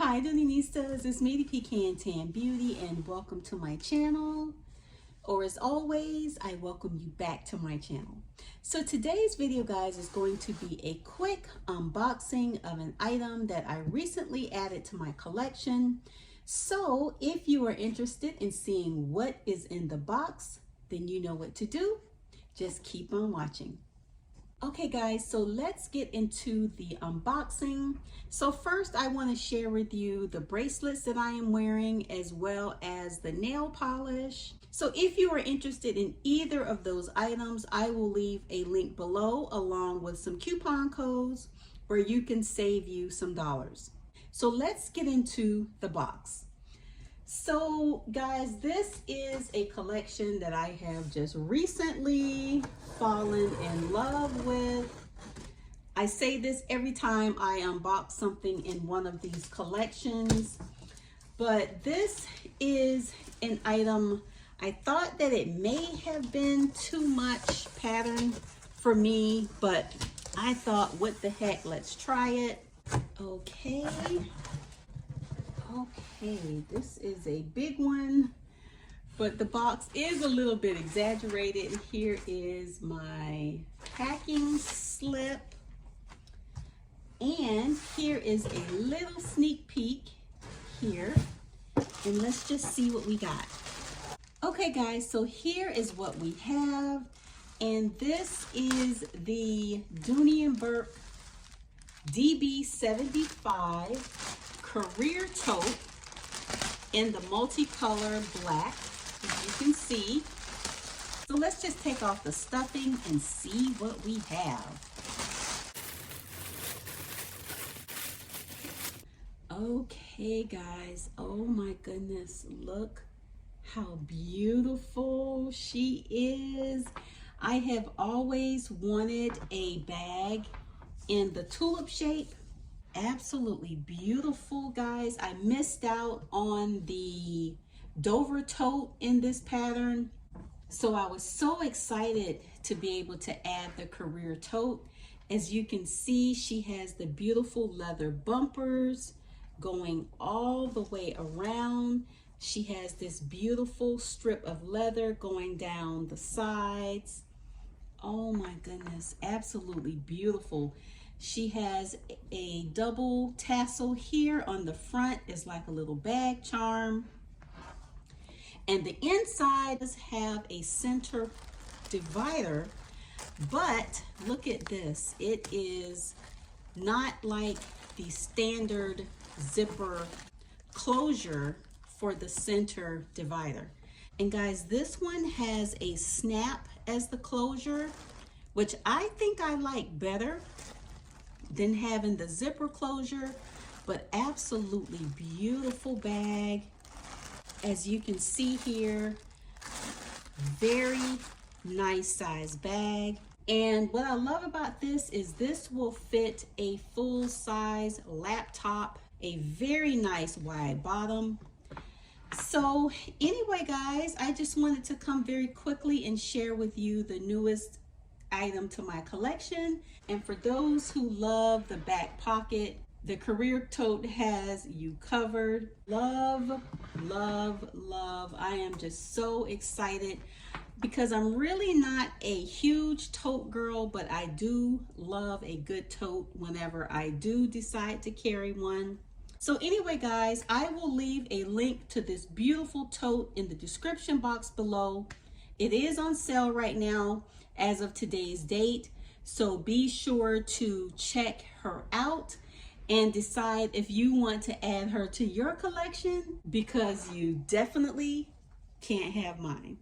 Hi Doonieistas, it's me, the Pecan Tan Beauty, and welcome to my channel. Or as always, I welcome you back to my channel. So today's video, guys, is going to be a quick unboxing of an item that I recently added to my collection. So if you are interested in seeing what is in the box, then you know what to do. Just keep on watching. Okay guys, so let's get into the unboxing. So first I want to share with you the bracelets that I am wearing as well as the nail polish. So if you are interested in either of those items, I will leave a link below along with some coupon codes where you can save you some dollars. So let's get into the box. So guys, this is a collection that I have just recently fallen in love with. I say this every time I unbox something in one of these collections, but this is an item. I thought that it may have been too much pattern for me, but I thought, what the heck, let's try it. Okay, this is a big one, but the box is a little bit exaggerated. Here is my packing slip, and here is a little sneak peek here, and let's just see what we got. Okay guys, so here is what we have, and this is the Dooney Bourke DB75 career tote in the multicolor black, as you can see. So let's just take off the stuffing and see what we have. Okay guys, oh my goodness, look how beautiful she is. I have always wanted a bag in the tulip shape. Absolutely beautiful, guys. I missed out on the Dover tote in this pattern, so I was so excited to be able to add the career tote. As you can see, she has the beautiful leather bumpers going all the way around. She has this beautiful strip of leather going down the sides. Oh my goodness, absolutely beautiful. She has a double tassel here on the front. It's like a little bag charm. And the inside does have a center divider, but look at this. It is not like the standard zipper closure for the center divider. And guys, this one has a snap as the closure, which I think I like better than having the zipper closure, but absolutely beautiful bag. As you can see here, very nice size bag. And what I love about this is this will fit a full size laptop, a very nice wide bottom. So anyway guys, I just wanted to come very quickly and share with you the newest item to my collection. And for those who love the back pocket, the career tote has you covered. Love, love, love. I am just so excited because I'm really not a huge tote girl, but I do love a good tote whenever I do decide to carry one. So anyway guys, I will leave a link to this beautiful tote in the description box below. It is on sale right now as of today's date, so be sure to check her out and decide if you want to add her to your collection, because you definitely can't have mine.